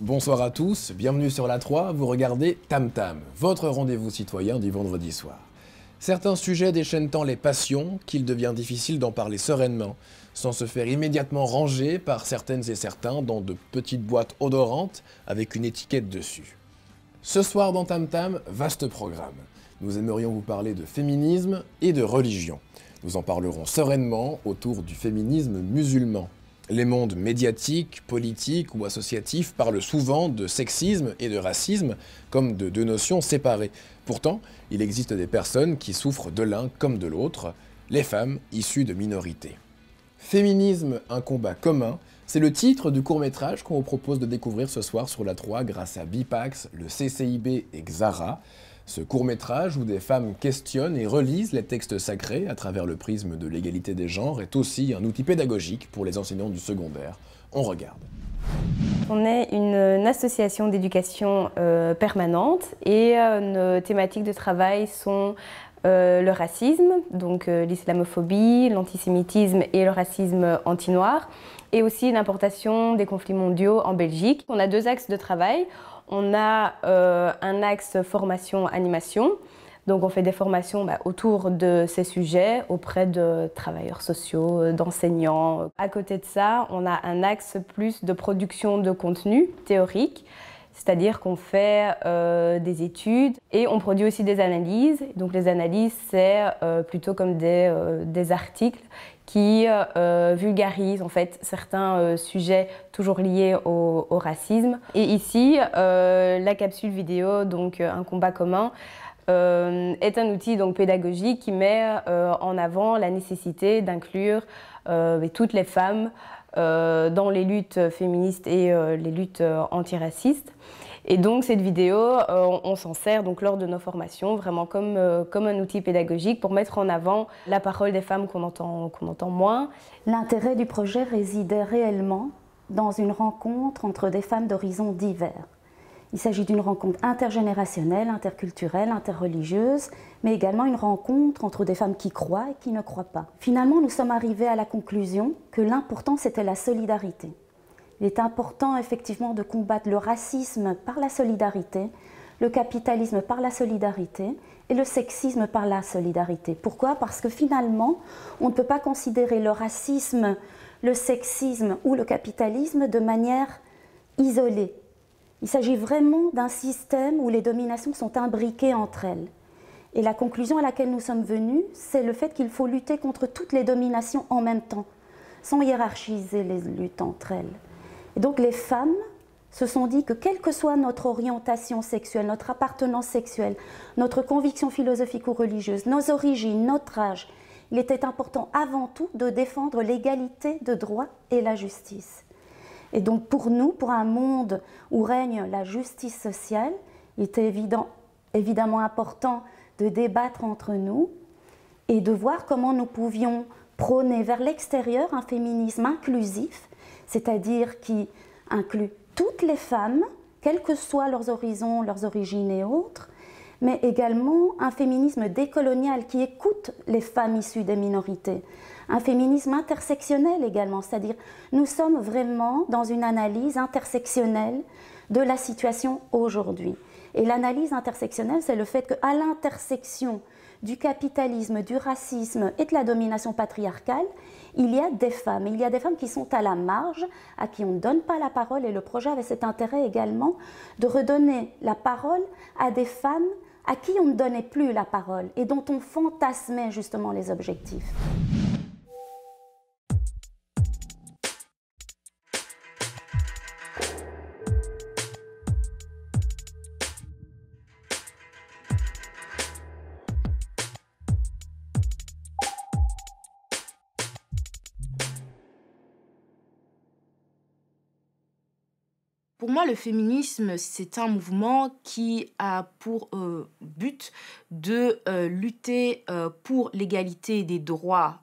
Bonsoir à tous, bienvenue sur la 3, vous regardez Tam Tam, votre rendez-vous citoyen du vendredi soir. Certains sujets déchaînent tant les passions qu'il devient difficile d'en parler sereinement, sans se faire immédiatement ranger par certaines et certains dans de petites boîtes odorantes avec une étiquette dessus. Ce soir dans Tam Tam, vaste programme. Nous aimerions vous parler de féminisme et de religion. Nous en parlerons sereinement autour du féminisme musulman. Les mondes médiatiques, politiques ou associatifs parlent souvent de sexisme et de racisme comme de deux notions séparées. Pourtant, il existe des personnes qui souffrent de l'un comme de l'autre, les femmes issues de minorités. Féminisme, un combat commun, c'est le titre du court-métrage qu'on vous propose de découvrir ce soir sur la 3 grâce à Bipax, le CCIB et Xara. Ce court-métrage où des femmes questionnent et relisent les textes sacrés à travers le prisme de l'égalité des genres est aussi un outil pédagogique pour les enseignants du secondaire. On regarde. On est une association d'éducation permanente et nos thématiques de travail sont le racisme, donc l'islamophobie, l'antisémitisme et le racisme anti-noir, et aussi l'importation des conflits mondiaux en Belgique. On a deux axes de travail. On a un axe formation-animation, donc on fait des formations autour de ces sujets auprès de travailleurs sociaux, d'enseignants. À côté de ça, on a un axe plus de production de contenu théorique, c'est-à-dire qu'on fait des études et on produit aussi des analyses. Donc les analyses, c'est plutôt comme des articles qui vulgarisent en fait certains sujets toujours liés au racisme. Et ici, la capsule vidéo, donc un combat commun, est un outil donc pédagogique qui met en avant la nécessité d'inclure toutes les femmes dans les luttes féministes et les luttes antiracistes. Et donc cette vidéo, on s'en sert donc lors de nos formations vraiment comme un outil pédagogique pour mettre en avant la parole des femmes qu'on entend moins. L'intérêt du projet résidait réellement dans une rencontre entre des femmes d'horizons divers. Il s'agit d'une rencontre intergénérationnelle, interculturelle, interreligieuse, mais également une rencontre entre des femmes qui croient et qui ne croient pas. Finalement, nous sommes arrivés à la conclusion que l'important, c'était la solidarité. Il est important effectivement de combattre le racisme par la solidarité, le capitalisme par la solidarité et le sexisme par la solidarité. Pourquoi? Parce que finalement, on ne peut pas considérer le racisme, le sexisme ou le capitalisme de manière isolée. Il s'agit vraiment d'un système où les dominations sont imbriquées entre elles. Et la conclusion à laquelle nous sommes venus, c'est le fait qu'il faut lutter contre toutes les dominations en même temps, sans hiérarchiser les luttes entre elles. Et donc les femmes se sont dit que quelle que soit notre orientation sexuelle, notre appartenance sexuelle, notre conviction philosophique ou religieuse, nos origines, notre âge, il était important avant tout de défendre l'égalité de droit et la justice. Et donc pour nous, pour un monde où règne la justice sociale, il était évidemment important de débattre entre nous et de voir comment nous pouvions prôner vers l'extérieur un féminisme inclusif, c'est-à-dire qui inclut toutes les femmes, quels que soient leurs horizons, leurs origines et autres, mais également un féminisme décolonial qui écoute les femmes issues des minorités. Un féminisme intersectionnel également, c'est-à-dire nous sommes vraiment dans une analyse intersectionnelle de la situation aujourd'hui. Et l'analyse intersectionnelle, c'est le fait qu'à l'intersection du capitalisme, du racisme et de la domination patriarcale, il y a des femmes. Il y a des femmes qui sont à la marge, à qui on ne donne pas la parole. Et le projet avait cet intérêt également de redonner la parole à des femmes à qui on ne donnait plus la parole et dont on fantasmait justement les objectifs. Pour moi, le féminisme, c'est un mouvement qui a pour but de lutter pour l'égalité des droits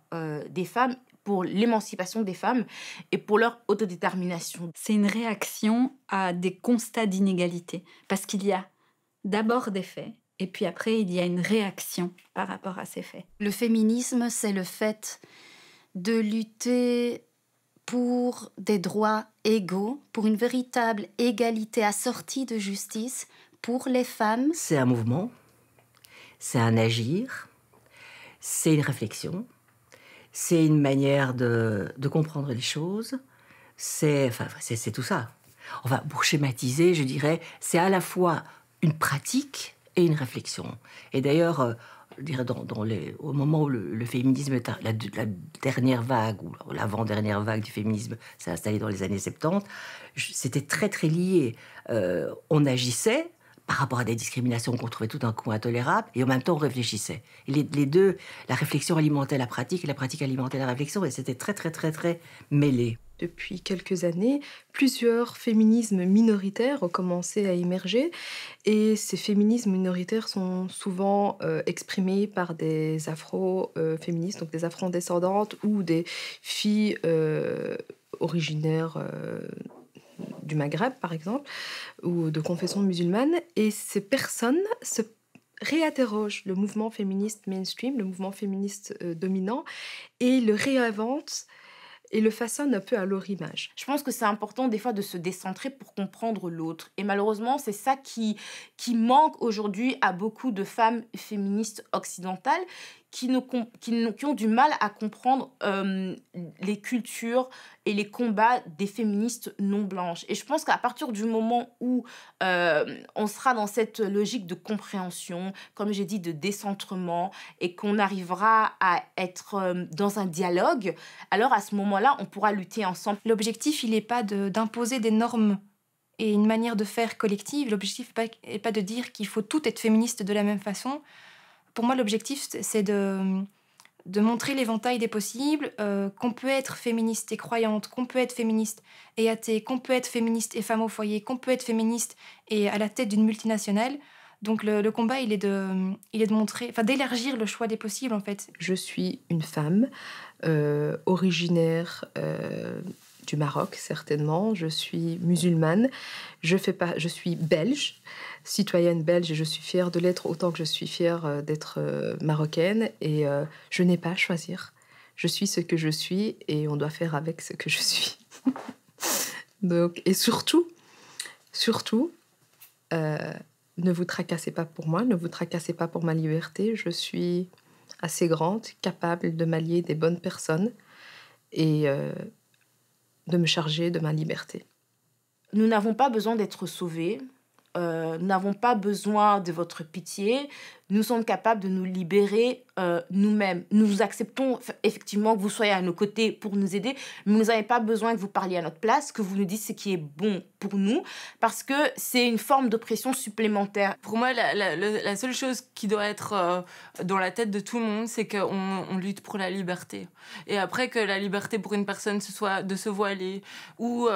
des femmes, pour l'émancipation des femmes et pour leur autodétermination. C'est une réaction à des constats d'inégalité, parce qu'il y a d'abord des faits, et puis après, il y a une réaction par rapport à ces faits. Le féminisme, c'est le fait de lutter pour des droits égaux, pour une véritable égalité assortie de justice pour les femmes. C'est un mouvement, c'est un agir, c'est une réflexion, c'est une manière de comprendre les choses, c'est tout ça. Enfin, pour schématiser, je dirais, c'est à la fois une pratique et une réflexion. Et d'ailleurs, je dirais au moment où le féminisme est la dernière vague, ou l'avant-dernière vague du féminisme s'est installée dans les années 70, c'était très très lié. On agissait par rapport à des discriminations qu'on trouvait tout d'un coup intolérables, et en même temps on réfléchissait. Et les deux, la réflexion alimentait la pratique, et la pratique alimentait la réflexion, et c'était très très très très mêlé. Depuis quelques années, plusieurs féminismes minoritaires ont commencé à émerger, et ces féminismes minoritaires sont souvent exprimés par des afro-féministes, donc des afro-descendantes ou des filles originaires du Maghreb, par exemple, ou de confession musulmane. Et ces personnes se réinterrogent le mouvement féministe mainstream, le mouvement féministe dominant, et le réinventent et le façonne un peu à leur image. Je pense que c'est important des fois de se décentrer pour comprendre l'autre. Et malheureusement, c'est ça qui manque aujourd'hui à beaucoup de femmes féministes occidentales qui ont du mal à comprendre les cultures et les combats des féministes non blanches. Et je pense qu'à partir du moment où on sera dans cette logique de compréhension, comme j'ai dit, de décentrement, et qu'on arrivera à être dans un dialogue, alors à ce moment-là, on pourra lutter ensemble. L'objectif, il n'est pas d'imposer des normes et une manière de faire collective. L'objectif n'est pas de dire qu'il faut tout être féministe de la même façon. Pour moi, l'objectif, c'est de montrer l'éventail des possibles, qu'on peut être féministe et croyante, qu'on peut être féministe et athée, qu'on peut être féministe et femme au foyer, qu'on peut être féministe et à la tête d'une multinationale. Donc le combat, il est de montrer, enfin d'élargir le choix des possibles, en fait. Je suis une femme originaire du Maroc, certainement. Je suis musulmane. Je suis belge, citoyenne belge, et je suis fière de l'être autant que je suis fière d'être marocaine. Et je n'ai pas à choisir. Je suis ce que je suis et on doit faire avec ce que je suis. Donc, et surtout, ne vous tracassez pas pour moi, ne vous tracassez pas pour ma liberté. Je suis assez grande, capable de m'allier des bonnes personnes et de me charger de ma liberté. Nous n'avons pas besoin d'être sauvés. Nous n'avons pas besoin de votre pitié. Nous sommes capables de nous libérer nous-mêmes. Nous acceptons effectivement que vous soyez à nos côtés pour nous aider, mais vous n'avez pas besoin que vous parliez à notre place, que vous nous dites ce qui est bon pour nous, parce que c'est une forme d'oppression supplémentaire. Pour moi, la seule chose qui doit être dans la tête de tout le monde, c'est qu'on lutte pour la liberté. Et après, que la liberté pour une personne, ce soit de se voiler, ou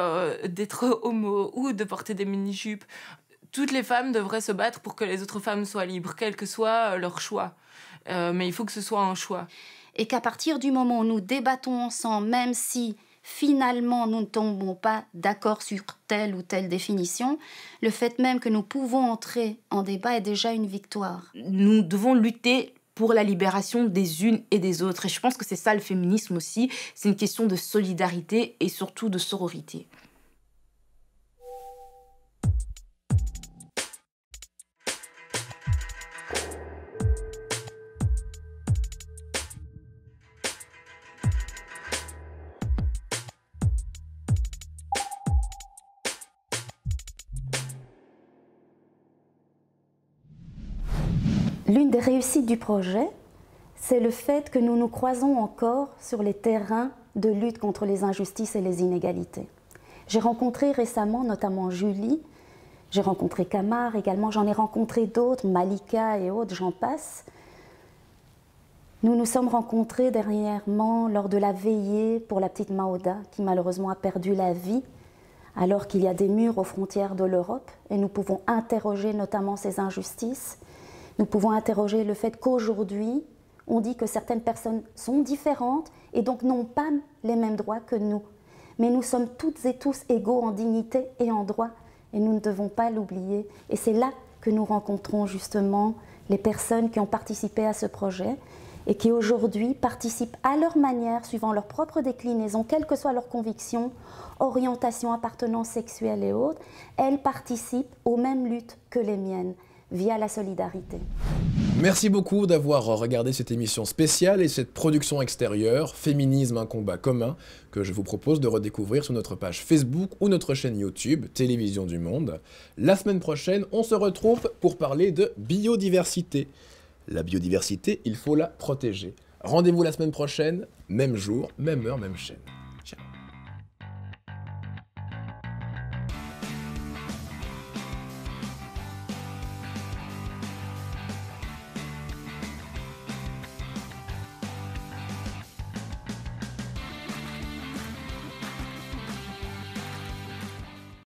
d'être homo, ou de porter des mini-jupes, toutes les femmes devraient se battre pour que les autres femmes soient libres, quel que soit leur choix. Mais il faut que ce soit un choix. Et qu'à partir du moment où nous débattons ensemble, même si finalement nous ne tombons pas d'accord sur telle ou telle définition, le fait même que nous pouvons entrer en débat est déjà une victoire. Nous devons lutter pour la libération des unes et des autres. Et je pense que c'est ça le féminisme aussi. C'est une question de solidarité et surtout de sororité. L'une des réussites du projet, c'est le fait que nous nous croisons encore sur les terrains de lutte contre les injustices et les inégalités. J'ai rencontré récemment, notamment Julie, j'ai rencontré Kamar également, j'en ai rencontré d'autres, Malika et autres, j'en passe. Nous nous sommes rencontrés dernièrement lors de la veillée pour la petite Maouda, qui malheureusement a perdu la vie, alors qu'il y a des murs aux frontières de l'Europe, et nous pouvons interroger notamment ces injustices. Nous pouvons interroger le fait qu'aujourd'hui, on dit que certaines personnes sont différentes et donc n'ont pas les mêmes droits que nous. Mais nous sommes toutes et tous égaux en dignité et en droit, et nous ne devons pas l'oublier. Et c'est là que nous rencontrons justement les personnes qui ont participé à ce projet et qui aujourd'hui participent à leur manière, suivant leur propre déclinaison, quelles que soient leurs convictions, orientation, appartenance sexuelle et autres, elles participent aux mêmes luttes que les miennes, via la solidarité. Merci beaucoup d'avoir regardé cette émission spéciale et cette production extérieure, Féminisme, un combat commun, que je vous propose de redécouvrir sur notre page Facebook ou notre chaîne YouTube, Télévision du Monde. La semaine prochaine, on se retrouve pour parler de biodiversité. La biodiversité, il faut la protéger. Rendez-vous la semaine prochaine, même jour, même heure, même chaîne.